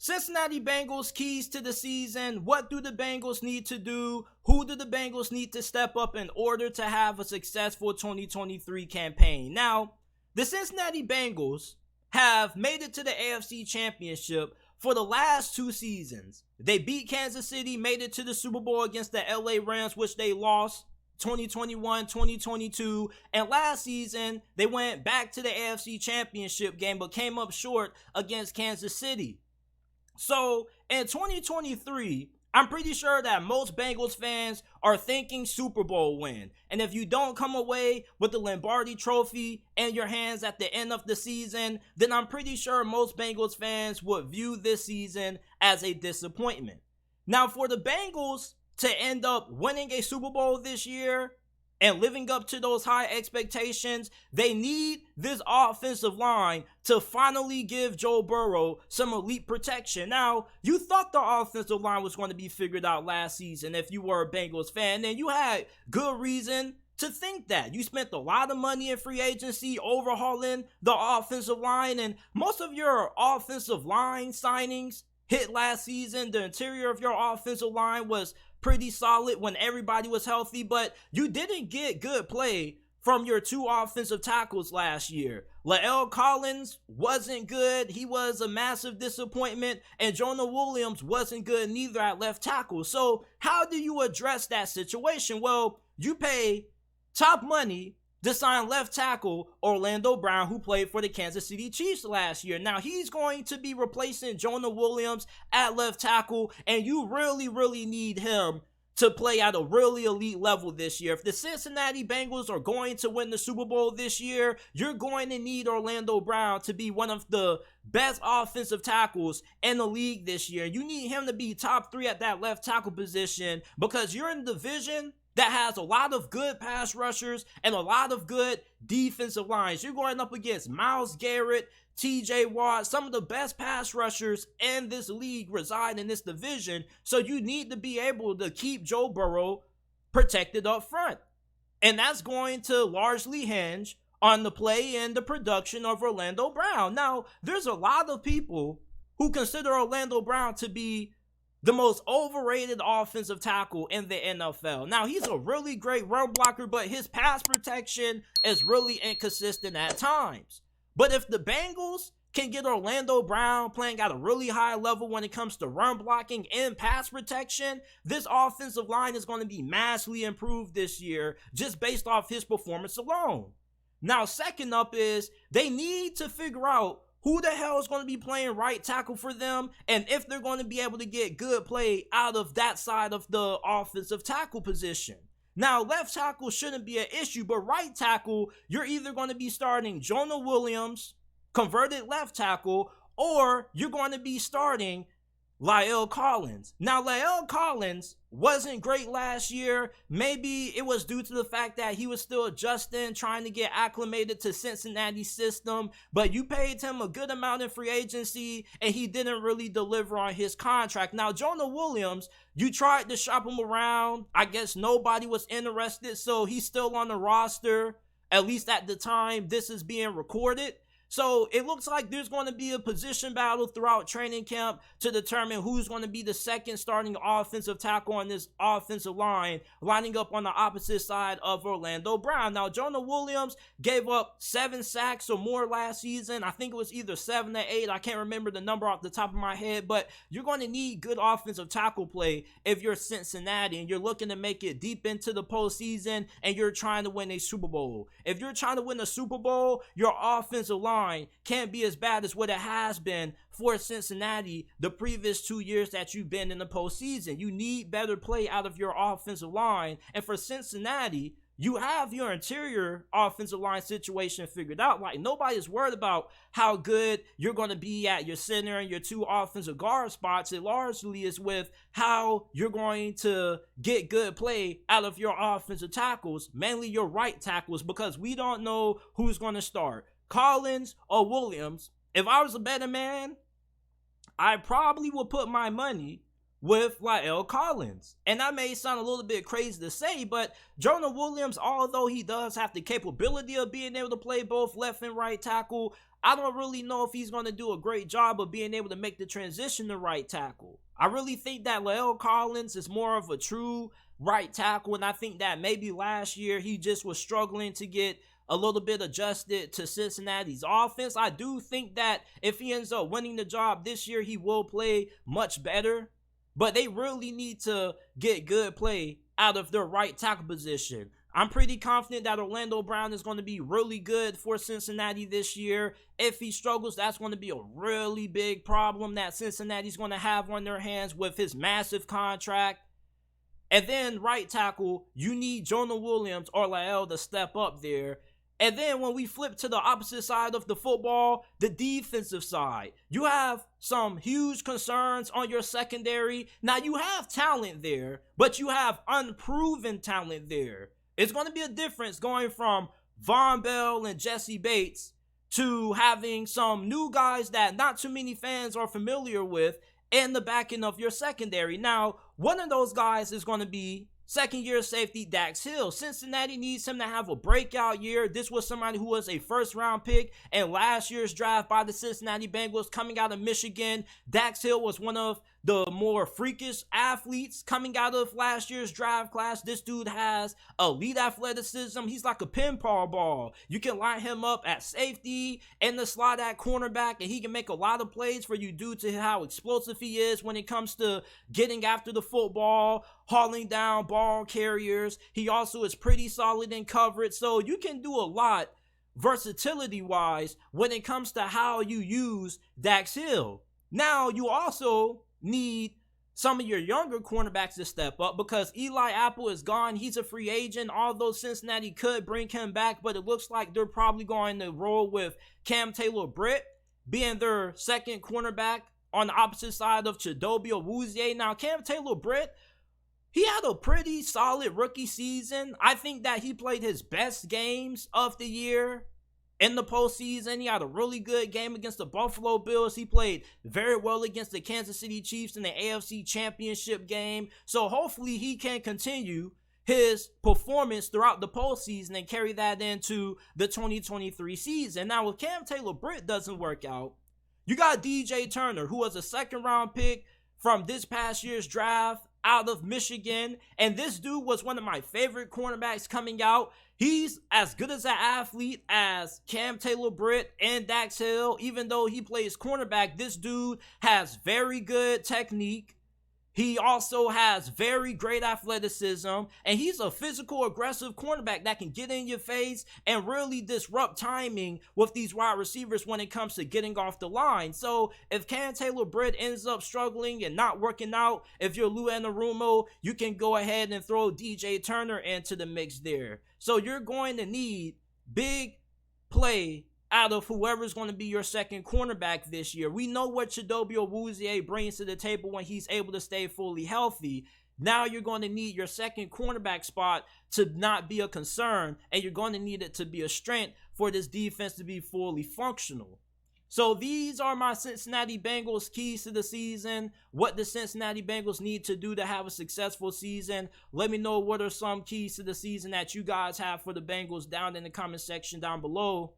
Cincinnati Bengals keys to the season. What do the Bengals need to do? Who do the Bengals need to step up in order to have a successful 2023 campaign? Now, the Cincinnati Bengals have made it to the AFC Championship for the last 2 seasons. They beat Kansas City, made it to the Super Bowl against the LA Rams, which they lost 2021, 2022, and last season they went back to the AFC Championship game but came up short against Kansas City. So in 2023, I'm pretty sure that most Bengals fans are thinking Super Bowl win. And if you don't come away with the Lombardi Trophy in your hands at the end of the season, then I'm pretty sure most Bengals fans would view this season as a disappointment. Now, for the Bengals to end up winning a Super Bowl this year and living up to those high expectations, they need this offensive line to finally give Joe Burrow some elite protection. Now, you thought the offensive line was going to be figured out last season if you were a Bengals fan, and you had good reason to think that. You spent a lot of money in free agency overhauling the offensive line, and most of your offensive line signings hit last season. The interior of your offensive line was pretty solid when everybody was healthy, but you didn't get good play from your 2 offensive tackles last year. La'el Collins wasn't good. He was a massive disappointment, and Jonah Williams wasn't good neither at left tackle. So how do you address that situation? Well, you pay top money to sign left tackle Orlando Brown, who played for the Kansas City Chiefs last year. Now, he's going to be replacing Jonah Williams at left tackle, and you really need him to play at a really elite level this year. If the Cincinnati Bengals are going to win the Super Bowl this year, you're going to need Orlando Brown to be one of the best offensive tackles in the league this year. You need him to be top 3 at that left tackle position because you're in a division that has a lot of good pass rushers and a lot of good defensive lines. You're going up against Myles Garrett, TJ Watt. Some of the best pass rushers in this league reside in this division. So you need to be able to keep Joe Burrow protected up front. And that's going to largely hinge on the play and the production of Orlando Brown. Now, there's a lot of people who consider Orlando Brown to be the most overrated offensive tackle in the NFL. Now, he's a really great run blocker, but his pass protection is really inconsistent at times. But if the Bengals can get Orlando Brown playing at a really high level when it comes to run blocking and pass protection, this offensive line is going to be massively improved this year just based off his performance alone. Now, second up is they need to figure out who the hell is going to be playing right tackle for them, and if they're going to be able to get good play out of that side of the offensive tackle position. Now, left tackle shouldn't be an issue, but right tackle, you're either going to be starting Jonah Williams, converted left tackle, or you're going to be starting La'el Collins. Now, La'el Collins wasn't great last year. Maybe it was due to the fact that he was still adjusting, trying to get acclimated to Cincinnati's system, but you paid him a good amount in free agency, and he didn't really deliver on his contract. Now, Jonah Williams, you tried to shop him around. I guess nobody was interested, so he's still on the roster, at least at the time this is being recorded. So it looks like there's going to be a position battle throughout training camp to determine who's going to be the second starting offensive tackle on this offensive line, lining up on the opposite side of Orlando Brown. Now, Jonah Williams gave up 7 sacks or more last season. I think it was either 7 or 8. I can't remember the number off the top of my head, but you're going to need good offensive tackle play if you're Cincinnati and you're looking to make it deep into the postseason and you're trying to win a Super Bowl. If you're trying to win a Super Bowl, your offensive line can't be as bad as what it has been for Cincinnati the previous 2 years that you've been in the postseason. You need better play out of your offensive line. And for Cincinnati, you have your interior offensive line situation figured out. Like, nobody's worried about how good you're going to be at your center and your 2 offensive guard spots. It largely is with how you're going to get good play out of your offensive tackles, mainly your right tackles, because we don't know who's going to start, Collins or Williams. If I was a betting man, I probably would put my money with La'el Collins. And that may sound a little bit crazy to say, but Jonah Williams, although he does have the capability of being able to play both left and right tackle, I don't really know if he's going to do a great job of being able to make the transition to right tackle. I really think that La'el Collins is more of a true right tackle, and I think that maybe last year he just was struggling to get a little bit adjusted to Cincinnati's offense. I do think that if he ends up winning the job this year, he will play much better, but they really need to get good play out of their right tackle position. I'm pretty confident that Orlando Brown is going to be really good for Cincinnati this year. If he struggles, that's going to be a really big problem that Cincinnati's going to have on their hands with his massive contract. And then right tackle, you need Jonah Williams or La'el to step up there. And then when we flip to the opposite side of the football, the defensive side, you have some huge concerns on your secondary. Now, you have talent there, but you have unproven talent there. It's going to be a difference going from Von Bell and Jesse Bates to having some new guys that not too many fans are familiar with in the back end of your secondary. Now, one of those guys is going to be second-year safety Dax Hill. Cincinnati needs him to have a breakout year. This was somebody who was a first-round pick in last year's draft by the Cincinnati Bengals coming out of Michigan. Dax Hill was one of the more freakish athletes coming out of last year's draft class. This dude has elite athleticism. He's like a pinball ball. You can line him up at safety and the slot at cornerback, and he can make a lot of plays for you due to how explosive he is when it comes to getting after the football, hauling down ball carriers. He also is pretty solid in coverage, so you can do a lot versatility-wise when it comes to how you use Dax Hill. Now, you also need some of your younger cornerbacks to step up because Eli Apple is gone. He's a free agent, although Cincinnati could bring him back, but it looks like they're probably going to roll with Cam Taylor-Britt being their second cornerback on the opposite side of Chidobe Awuzie. Now, Cam Taylor-Britt, he had a pretty solid rookie season. I think that he played his best games of the year in the postseason. He had a really good game against the Buffalo Bills. He played very well against the Kansas City Chiefs in the AFC Championship game. So hopefully he can continue his performance throughout the postseason and carry that into the 2023 season. Now, if Cam Taylor-Britt doesn't work out, you got DJ Turner, who was a second-round pick from this past year's draft out of Michigan, and this dude was one of my favorite cornerbacks coming out. He's as good as an athlete as Cam Taylor-Britt and Dax Hill. Even though he plays cornerback, this dude has very good technique. He also has very great athleticism, and he's a physical, aggressive cornerback that can get in your face and really disrupt timing with these wide receivers when it comes to getting off the line. So if Cam Taylor-Britt ends up struggling and not working out, if you're Lou Anarumo, you can go ahead and throw DJ Turner into the mix there. So you're going to need big play out of whoever's going to be your second cornerback this year. We know what Chidobe Awuzie brings to the table when he's able to stay fully healthy. Now you're going to need your second cornerback spot to not be a concern, and you're going to need it to be a strength for this defense to be fully functional. So these are my Cincinnati Bengals keys to the season. What the Cincinnati Bengals need to do to have a successful season. Let me know what are some keys to the season that you guys have for the Bengals down in the comment section down below.